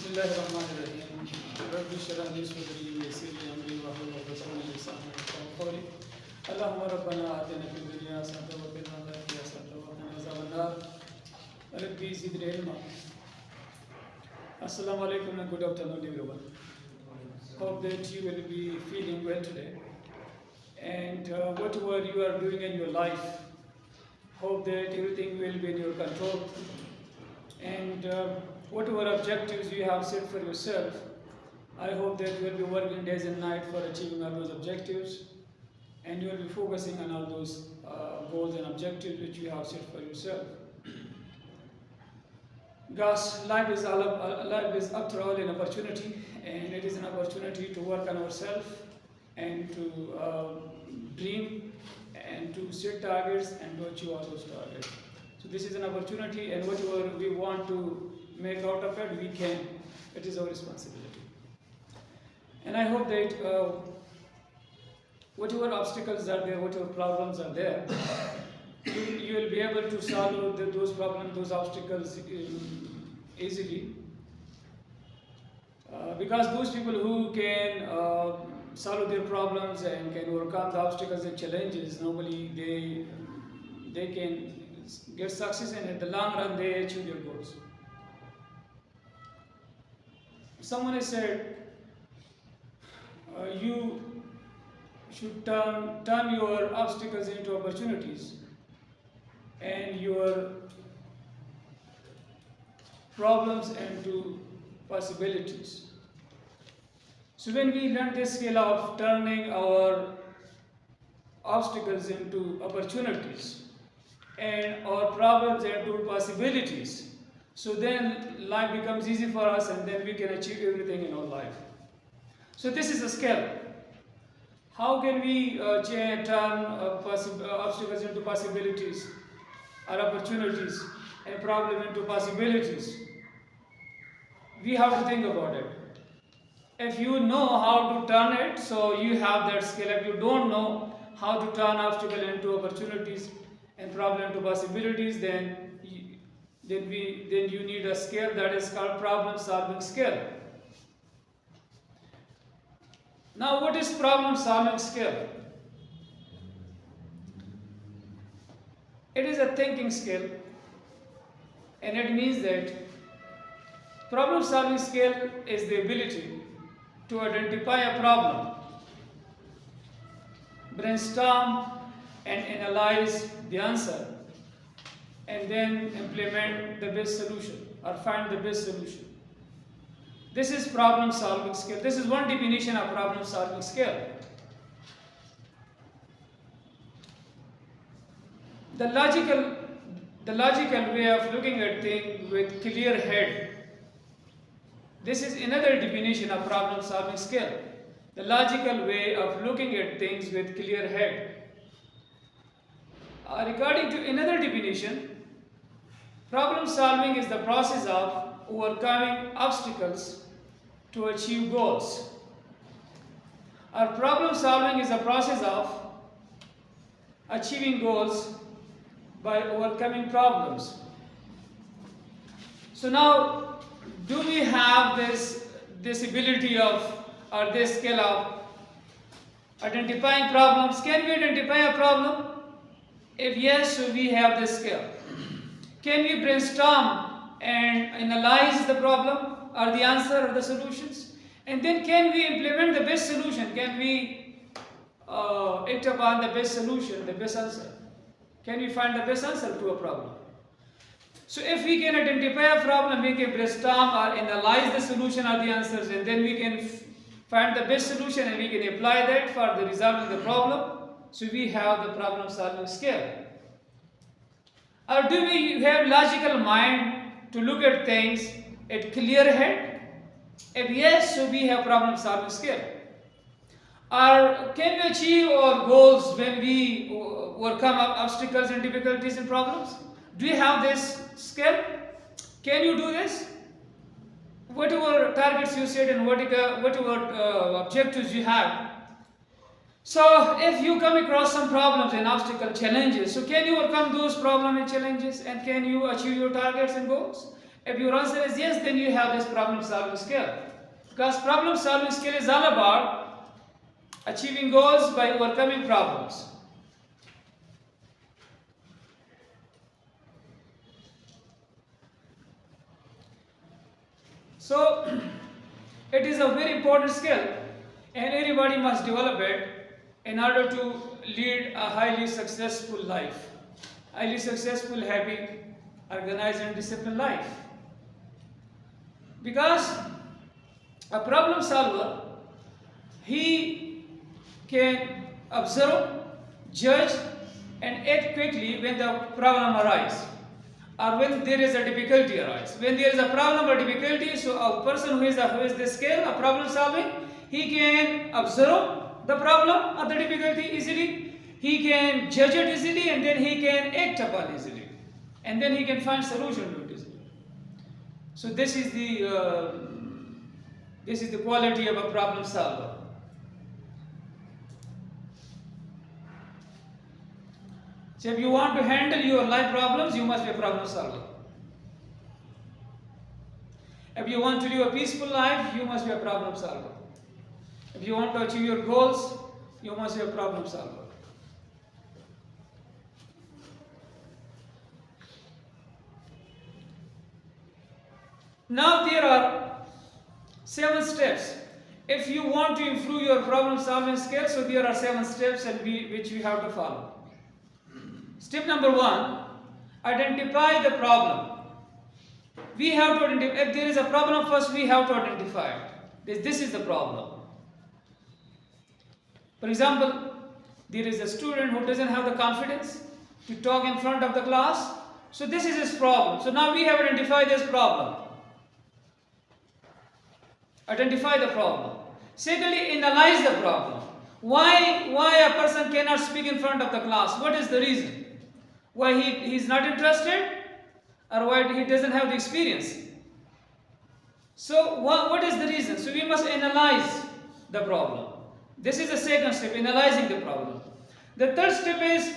Bismillahirrahmanirrahim. Rabbi shrah li sadri wa yassir li amri wahlul 'uqdatan min lisani yafqahu qawli. Allahumma rabbana atina fid dunya hasanatan wa fil akhirati hasanatan wa qina adhaban nar. Rabbi zidni ilma. Assalamu alaikum and good afternoon everyone. Hope that you will be feeling well today. And whatever you are doing in your life, hope that everything will be in your control. And whatever objectives you have set for yourself, I hope that you will be working days and nights for achieving all those objectives, and you will be focusing on all those goals and objectives which you have set for yourself. Because life is after all an opportunity, and it is an opportunity to work on ourselves and to dream and to set targets and to achieve all those targets. So this is an opportunity, and whatever we want to make out of it, we can. It is our responsibility. And I hope that whatever obstacles are there, whatever problems are there, you will be able to solve those problems, those obstacles easily. Because those people who can solve their problems and can overcome the obstacles and challenges, normally they can get success, and in the long run they achieve their goals. Someone has said you should turn your obstacles into opportunities and your problems into possibilities. So when we learn this skill of turning our obstacles into opportunities and our problems into possibilities, so then life becomes easy for us, and then we can achieve everything in our life. So this is a skill. How can we turn obstacles into possibilities, or opportunities, and problem into possibilities? We have to think about it. If you know how to turn it, so you have that skill. If you don't know how to turn obstacle into opportunities and problem into possibilities, then you need a skill that is called problem-solving skill. Now, what is problem-solving skill? It is a thinking skill, and it means that problem-solving skill is the ability to identify a problem, brainstorm and analyze the answer, and then implement the best solution or find the best solution. This is problem-solving skill. This is one definition of problem-solving skill. The logical way of looking at things with clear head. This is another definition of problem-solving skill. The logical way of looking at things with clear head. According to another definition, problem solving is the process of overcoming obstacles to achieve goals. Or problem solving is a process of achieving goals by overcoming problems. So now, do we have this ability of, or this skill of identifying problems? Can we identify a problem? If yes, so we have this skill. Can we brainstorm and analyze the problem or the answer or the solutions? And then can we implement the best solution? Can we act upon the best solution, the best answer? Can we find the best answer to a problem? So if we can identify a problem, we can brainstorm or analyze the solution or the answers, and then we can find the best solution and we can apply that for the resolving the problem. So we have the problem-solving skill. Or do we have logical mind to look at things at clear head? If yes, so we have problem-solving skill. Or can we achieve our goals when we overcome obstacles and difficulties and problems? Do you have this skill? Can you do this? Whatever targets you set and whatever objectives you have. So if you come across some problems and obstacle challenges, so can you overcome those problems and challenges, and can you achieve your targets and goals? If your answer is yes, then you have this problem solving skill. Because problem solving skill is all about achieving goals by overcoming problems. So, it is a very important skill and everybody must develop it in order to lead a highly successful life. Highly successful, happy, organized and disciplined life. Because a problem solver, he can observe, judge and act quickly when the problem arises or when there is a difficulty arises. When there is a problem or difficulty, so a person who is this skill, a problem solving, he can observe the problem or the difficulty easily, he can judge it easily and then he can act upon easily and then he can find solution to it easily. So this is the quality of a problem solver. So if you want to handle your life problems, you must be a problem solver. If you want to live a peaceful life, you must be a problem solver. If you want to achieve your goals, you must be a problem solver. Now there are 7 steps. If you want to improve your problem solving skills, so there are 7 steps which we have to follow. Step number 1, identify the problem. We have to identify, if there is a problem first, we have to identify it. This is the problem. For example, there is a student who doesn't have the confidence to talk in front of the class. So this is his problem. So now we have identified this problem. Identify the problem. Secondly, analyze the problem. Why a person cannot speak in front of the class? What is the reason? Why he is not interested or why he doesn't have the experience? So what is the reason? So we must analyze the problem. This is the second step, analyzing the problem. The third step is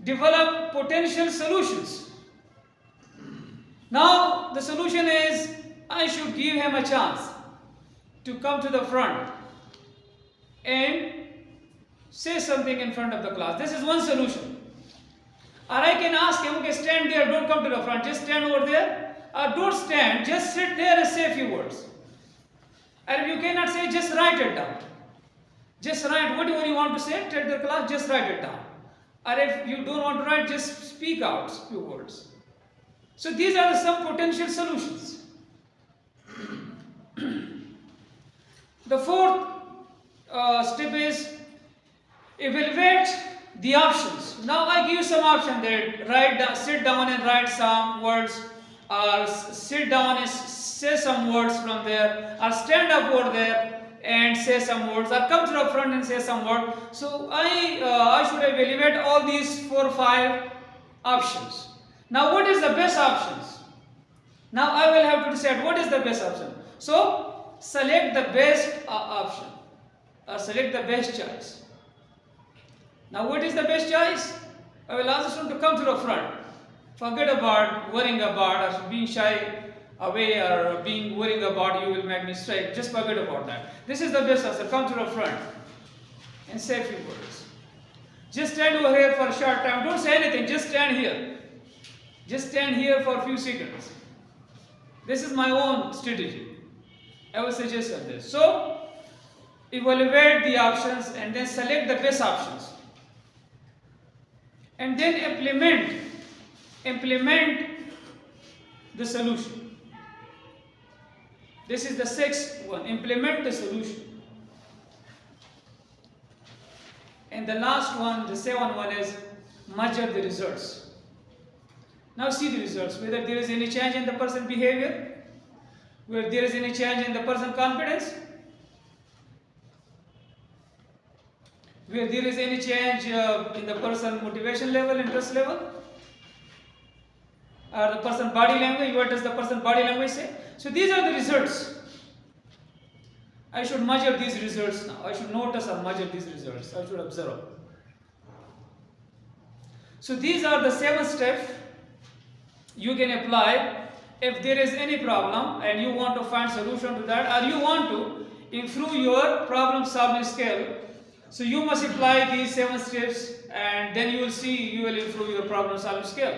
develop potential solutions. Now the solution is I should give him a chance to come to the front and say something in front of the class. This is one solution. Or I can ask him, okay, stand there, don't come to the front, just stand over there. Or don't stand, just sit there and say a few words. And if you cannot say, just write it down. Just write whatever you want to say, tell the class, just write it down. Or if you don't want to write, just speak out a few words. So these are some potential solutions. The fourth step is evaluate the options. Now I give you some options there. Sit down and write some words, or sit down and say some words from there, or stand up over there and say some words, or come to the front and say some words. So I should evaluate all these 4 or 5 options. Now what is the best options? Now I will have to decide what is the best option. So select the best option, or select the best choice. Now what is the best choice? I will ask the student to come to the front. Forget about worrying about or being shy away or worrying about you will make mistake. Just forget about that. This is the best answer. Come to the front and say a few words. Just stand over here for a short time. Don't say anything. Just stand here. Just stand here for a few seconds. This is my own strategy. I will suggest this. So evaluate the options and then select the best options. And then implement the solution. This is the 6th one. Implement the solution. And the last one, the 7th one is measure the results. Now see the results, whether there is any change in the person's behavior, whether there is any change in the person's confidence, where there is any change in the person's motivation level, interest level, or the person's body language. What does the person's body language say? So these are the results. I should measure these results now. I should notice or measure these results. I should observe. So these are the 7 steps you can apply if there is any problem and you want to find solution to that, or you want to improve your problem solving skill, so you must apply these 7 steps, and then you will see you will improve your problem solving skill.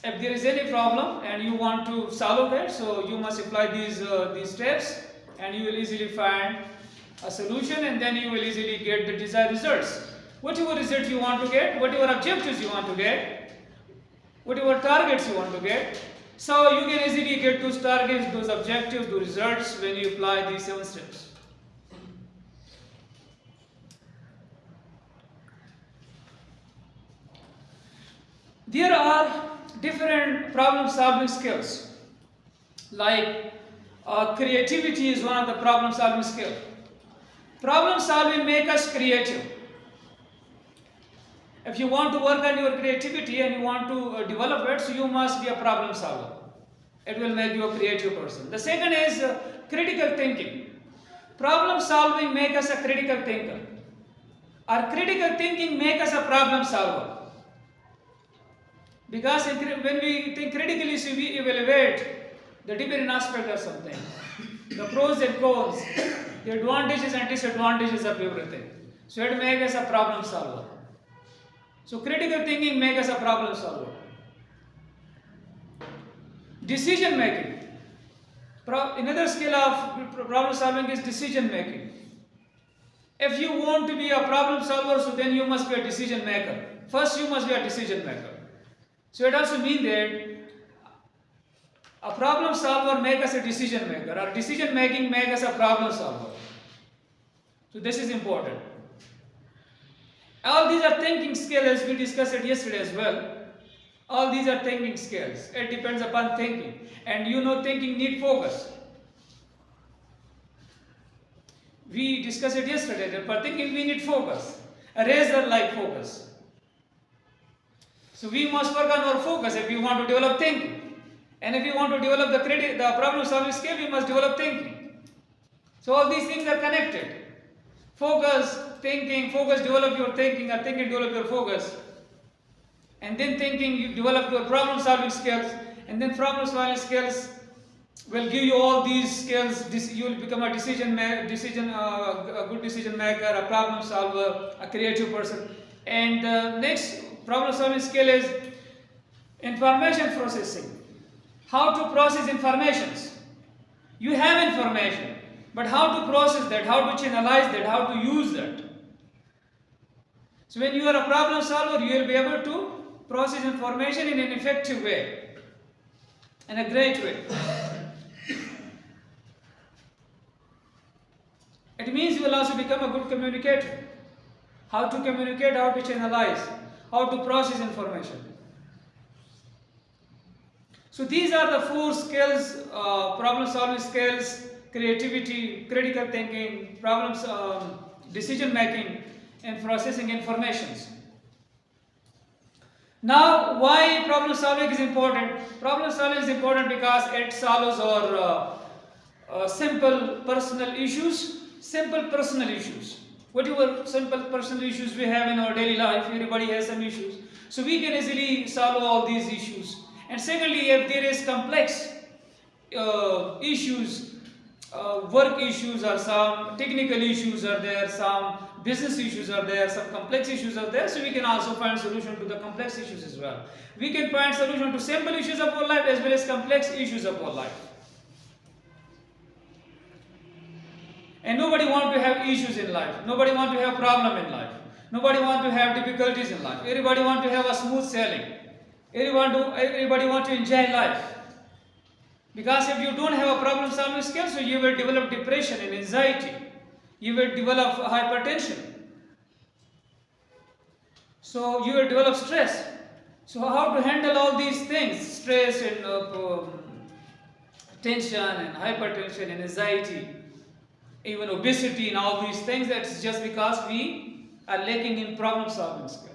If there is any problem and you want to solve it, so you must apply these steps, and you will easily find a solution, and then you will easily get the desired results. Whatever result you want to get, whatever objectives you want to get, whatever targets you want to get, so you can easily get those targets, those objectives, those results when you apply these 7 steps. There are different problem solving skills. Like creativity is one of the problem solving skills. Problem solving makes us creative. If you want to work on your creativity and you want to develop it, so you must be a problem solver. It will make you a creative person. The second is critical thinking. Problem solving makes us a critical thinker. Our critical thinking makes us a problem solver. Because when we think critically, so we evaluate the different aspects of something, the pros and cons, the advantages and disadvantages of everything. So it makes us a problem solver. So critical thinking makes us a problem solver. Decision making. Another skill of problem solving is decision making. If you want to be a problem solver, so then you must be a decision maker. First, you must be a decision maker. So it also means that a problem solver makes us a decision maker, or decision making makes us a problem solver. So this is important. All these are thinking skills, we discussed it yesterday as well. All these are thinking skills. It depends upon thinking. And you know thinking needs focus. We discussed it yesterday that for thinking we need focus. A razor-like focus. So we must work on our focus if we want to develop thinking. And if you want to develop the problem solving skill, we must develop thinking. So all these things are connected. Focus, thinking, focus, develop your thinking, or thinking, develop your focus. And then thinking, you develop your problem solving skills. And then problem solving skills will give you all these skills. You will become a good decision maker, a problem solver, a creative person. And the next problem solving skill is information processing. How to process informations. You have information, but how to process that, how to channelize that, how to use that. So when you are a problem solver, you will be able to process information in an effective way, in a great way. It means you will also become a good communicator. How to communicate, how to channelize, how to process information. So these are the 4 skills, problem solving skills, creativity, critical thinking, decision making, and processing informations. Now, why problem solving is important? Problem solving is important because it solves our simple personal issues. Whatever simple personal issues we have in our daily life, everybody has some issues. So we can easily solve all these issues. And secondly, if there is complex issues, work issues, or some technical issues are there, some business issues are there, some complex issues are there, so we can also find solution to the complex issues as well. We can find solution to simple issues of our life as well as complex issues of our life. And nobody wants to have issues in life. Nobody wants to have problem in life. Nobody wants to have difficulties in life. Everybody wants to have a smooth sailing. Everybody wants to enjoy life. Because if you don't have a problem solving skill, so you will develop depression and anxiety. You will develop hypertension. So you will develop stress. So how to handle all these things, stress and tension and hypertension and anxiety, even obesity and all these things, that's just because we are lacking in problem solving skill.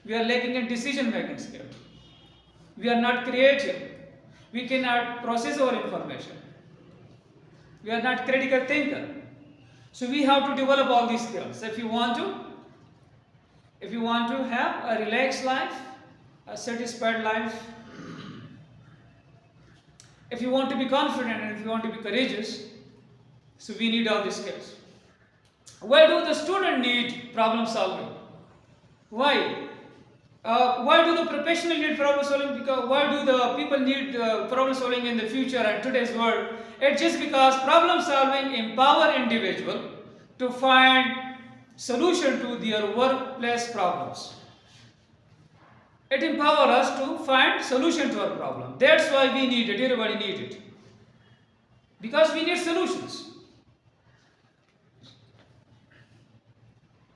We are lacking in decision making skill. We are not creative. We cannot process our information. We are not critical thinker. So we have to develop all these skills. If you want to have a relaxed life, a satisfied life, if you want to be confident and if you want to be courageous, so we need all these skills. Why do the student need problem solving? Why? Why do the professional need problem solving? Because why do the people need problem solving in the future and today's world? It's just because problem solving empower individual to find solution to their workplace problems. It empowers us to find solution to our problem. That's why we need it. Everybody needs it. Because we need solutions.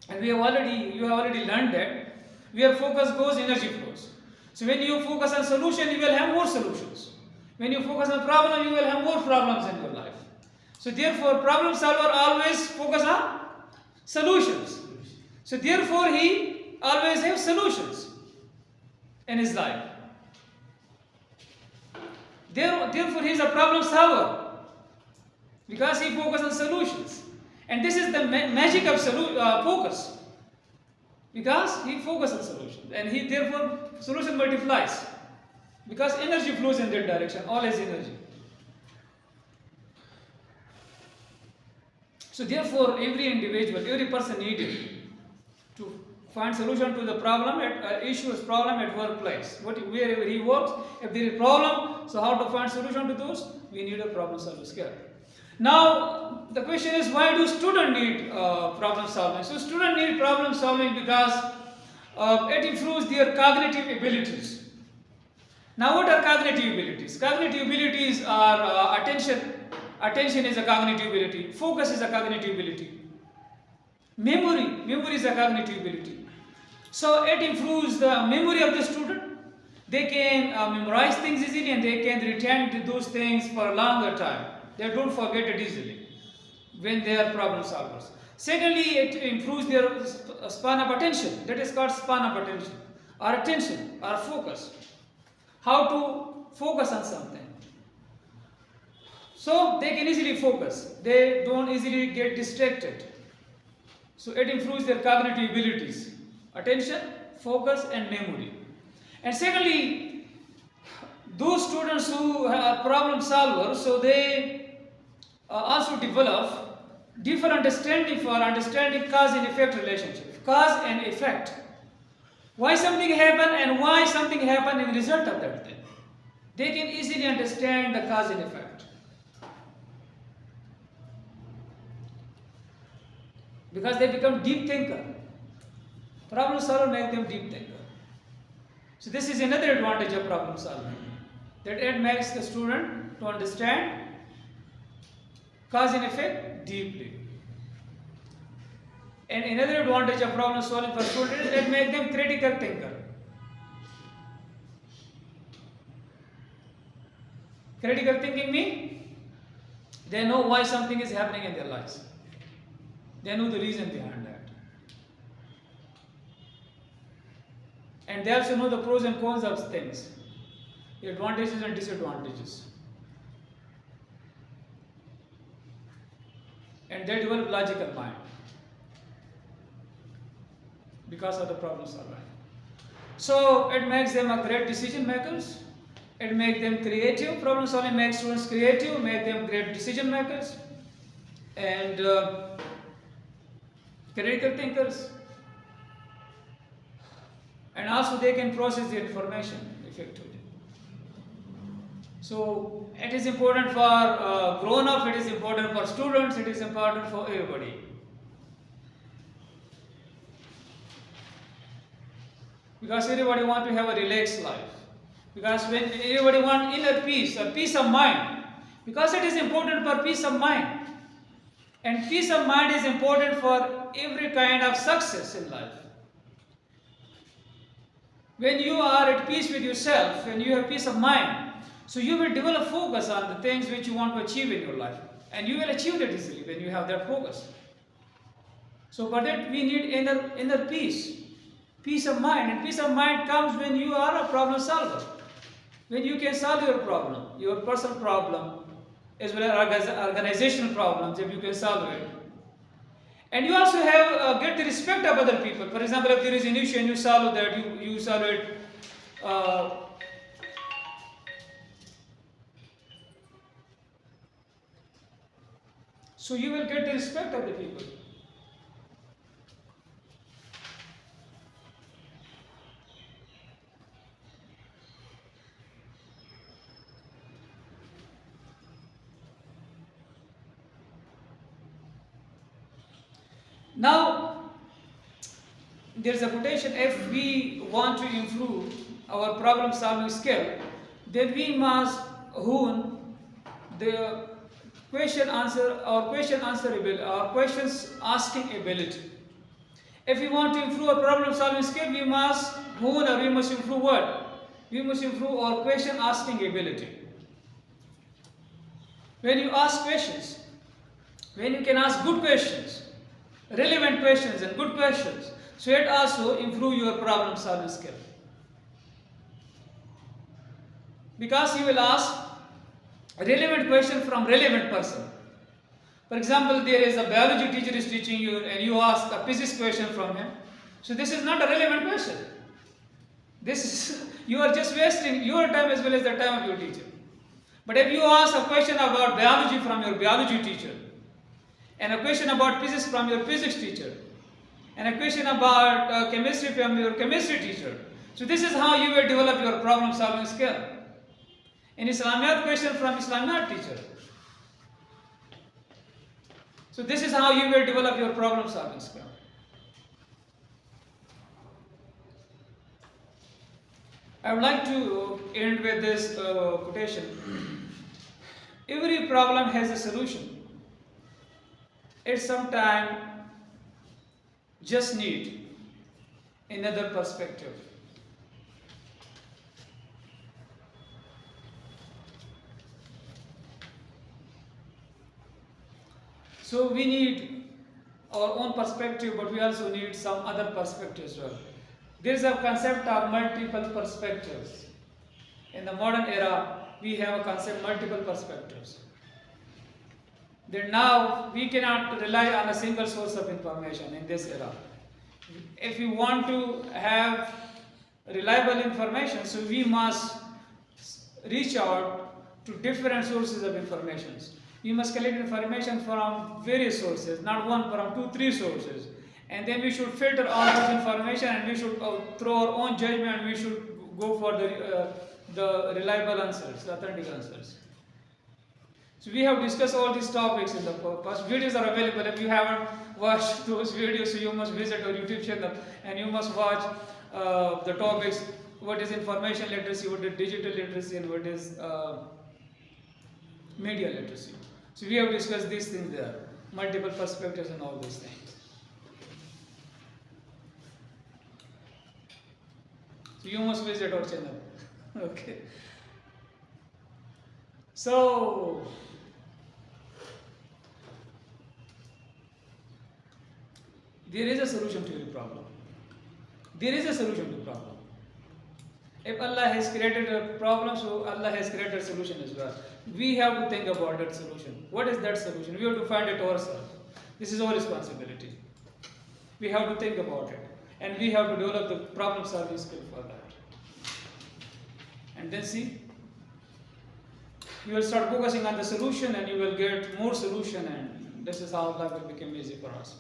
And you have already learned that where focus goes, energy flows. So when you focus on solution, you will have more solutions. When you focus on problem, you will have more problems in your life. So therefore, problem solver always focus on solutions. So therefore, he always has solutions in his life. Therefore, he is a problem solver because he focuses on solutions. And this is the magic of focus, because he focuses on solutions, and he therefore solution multiplies, because energy flows in that direction, all is energy. So therefore, every individual, every person needed to find solution to the problem problem at workplace. Wherever he works, if there is a problem, so how to find solution to those? We need a problem solver skill. Now, the question is, why do students need problem solving? So, students need problem solving because it improves their cognitive abilities. Now, what are cognitive abilities? Cognitive abilities are attention. Attention is a cognitive ability. Focus is a cognitive ability. Memory is a cognitive ability. So, it improves the memory of the student. They can memorize things easily and they can retain those things for a longer time. They don't forget it easily when they are problem solvers. Secondly, it improves their span of attention. That is called span of attention, or focus. How to focus on something. So they can easily focus. They don't easily get distracted. So it improves their cognitive abilities, attention, focus, and memory. And secondly, those students who are problem solvers, so they also develop deeper understanding for understanding cause and effect relationship. Cause and effect. Why something happened and why something happened in the result of that thing. They can easily understand the cause and effect. Because they become deep thinker. Problem solver makes them deep thinker. So this is another advantage of problem solving. That it makes the student to understand cause and effect deeply. And another advantage of problem solving for students is it makes them critical thinker. Critical thinking means they know why something is happening in their lives. They know the reason behind that. And they also know the pros and cons of things, the advantages and disadvantages. And they develop logical mind because of the problem solving. So it makes them a great decision makers. It makes them creative. Problem solving makes students creative, make them great decision makers, and critical thinkers. And also they can process the information effectively. So it is important for grown-up, it is important for students, it is important for everybody. Because everybody wants to have a relaxed life. Because when everybody wants inner peace, or peace of mind. Because it is important for peace of mind. And peace of mind is important for every kind of success in life. When you are at peace with yourself, when you have peace of mind, so you will develop focus on the things which you want to achieve in your life. And you will achieve that easily when you have that focus. So for that we need inner peace. Peace of mind. And peace of mind comes when you are a problem solver. When you can solve your problem, your personal problem, as well as organizational problems, if you can solve it. And you also have get the respect of other people. For example, if there is an issue and you solve that, you solve it So you will get the respect of the people. Now, there is a quotation: if we want to improve our problem solving skill, then we must hone the question questions asking ability. If we want to improve our problem solving skill, we must hone, or we must improve what? We must improve our question asking ability. When you ask questions, when you can ask good questions, relevant questions and good questions, so it also improve your problem solving skill. Because you will ask a relevant question from relevant person. For example, there is a biology teacher is teaching you and you ask a physics question from him. So this is not a relevant question. You are just wasting your time as well as the time of your teacher. But if you ask a question about biology from your biology teacher, and a question about physics from your physics teacher, and a question about chemistry from your chemistry teacher, so this is how you will develop your problem solving skill. An Islamiyat question from Islamiyat teacher. So this is how you will develop your problem solving skill. I would like to end with this quotation. Every problem has a solution. It sometimes just need another perspective. So we need our own perspective, but we also need some other perspectives as well. There is a concept of multiple perspectives. In the modern era, we have a concept multiple perspectives. Then now we cannot rely on a single source of information in this era. If we want to have reliable information, so we must reach out to different sources of information. We must collect information from various sources, not one, from 2, 3 sources. And then we should filter all this information and we should throw our own judgment, and we should go for the reliable answers, the authentic answers. So we have discussed all these topics in the past. Videos are available. If you haven't watched those videos, so you must visit our YouTube channel and you must watch the topics. What is information literacy, what is digital literacy, and what is media literacy. So we have discussed these things there, multiple perspectives and all these things. So you must visit our channel. Okay. So there is a solution to your problem. There is a solution to the problem. If Allah has created a problem, so Allah has created a solution as well. We have to think about that solution. What is that solution? We have to find it ourselves. This is our responsibility. We have to think about it. And we have to develop the problem solving skill for that. And then see, you will start focusing on the solution and you will get more solution, and this is how life will become easy for us.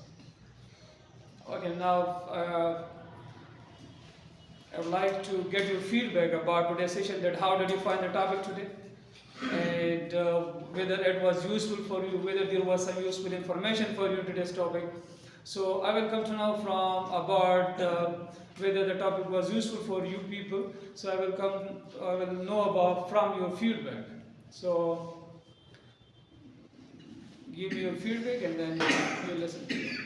Okay, now I would like to get your feedback about today's session, that how did you find the topic today, and whether it was useful for you, whether there was some useful information for you in today's topic. So I will come to know from about whether the topic was useful for you people. So I will know about from your feedback. So give me your feedback and then you listen to it.